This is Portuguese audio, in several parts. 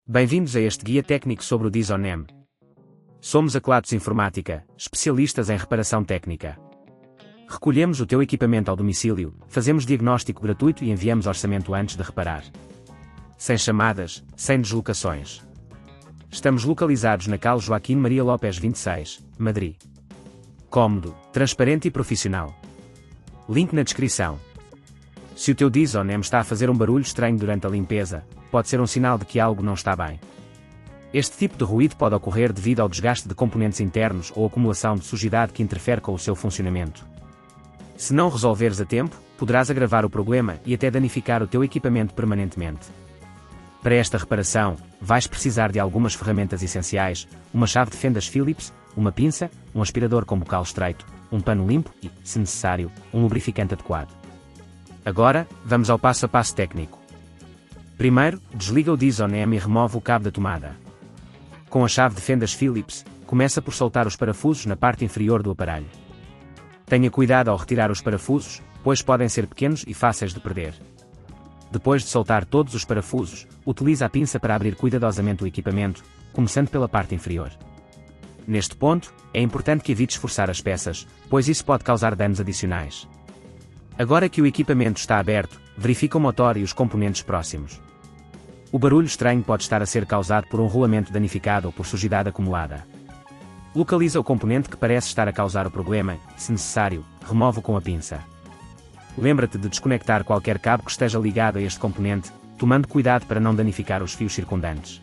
Bem-vindos a este guia técnico sobre o Dyson AM. Somos a Kelatos Informática, especialistas em reparação técnica. Recolhemos o teu equipamento ao domicílio, fazemos diagnóstico gratuito e enviamos orçamento antes de reparar. Sem chamadas, sem deslocações. Estamos localizados na Cal Joaquim Maria Lopes 26, Madrid. Cómodo, transparente e profissional. Link na descrição. Se o teu Dyson AM está a fazer um barulho estranho durante a limpeza, pode ser um sinal de que algo não está bem. Este tipo de ruído pode ocorrer devido ao desgaste de componentes internos ou acumulação de sujidade que interfere com o seu funcionamento. Se não resolveres a tempo, poderás agravar o problema e até danificar o teu equipamento permanentemente. Para esta reparação, vais precisar de algumas ferramentas essenciais: uma chave de fendas Phillips, uma pinça, um aspirador com bocal estreito, um pano limpo e, se necessário, um lubrificante adequado. Agora, vamos ao passo a passo técnico. Primeiro, desliga o Dyson AM e remove o cabo da tomada. Com a chave de fendas Phillips, começa por soltar os parafusos na parte inferior do aparelho. Tenha cuidado ao retirar os parafusos, pois podem ser pequenos e fáceis de perder. Depois de soltar todos os parafusos, utilize a pinça para abrir cuidadosamente o equipamento, começando pela parte inferior. Neste ponto, é importante que evites forçar as peças, pois isso pode causar danos adicionais. Agora que o equipamento está aberto, verifica o motor e os componentes próximos. O barulho estranho pode estar a ser causado por um rolamento danificado ou por sujidade acumulada. Localiza o componente que parece estar a causar o problema, se necessário, remove-o com a pinça. Lembra-te de desconectar qualquer cabo que esteja ligado a este componente, tomando cuidado para não danificar os fios circundantes.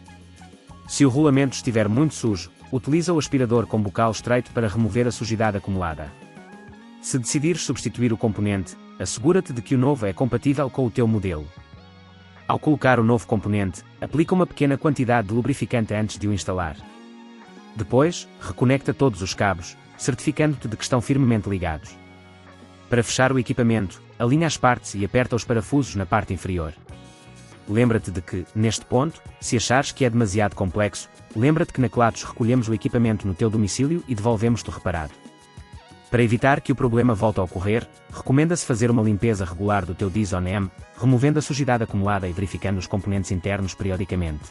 Se o rolamento estiver muito sujo, utiliza o aspirador com bocal estreito para remover a sujidade acumulada. Se decidires substituir o componente, assegura-te de que o novo é compatível com o teu modelo. Ao colocar o novo componente, aplica uma pequena quantidade de lubrificante antes de o instalar. Depois, reconecta todos os cabos, certificando-te de que estão firmemente ligados. Para fechar o equipamento, alinha as partes e aperta os parafusos na parte inferior. Lembra-te de que, neste ponto, se achares que é demasiado complexo, lembra-te que na Kelatos recolhemos o equipamento no teu domicílio e devolvemos-te reparado. Para evitar que o problema volte a ocorrer, recomenda-se fazer uma limpeza regular do teu Dyson AM, removendo a sujidade acumulada e verificando os componentes internos periodicamente.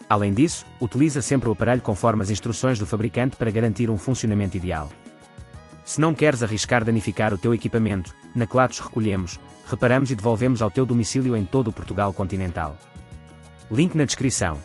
Além disso, utiliza sempre o aparelho conforme as instruções do fabricante para garantir um funcionamento ideal. Se não queres arriscar danificar o teu equipamento, na Kelatos recolhemos, reparamos e devolvemos ao teu domicílio em todo o Portugal continental. Link na descrição.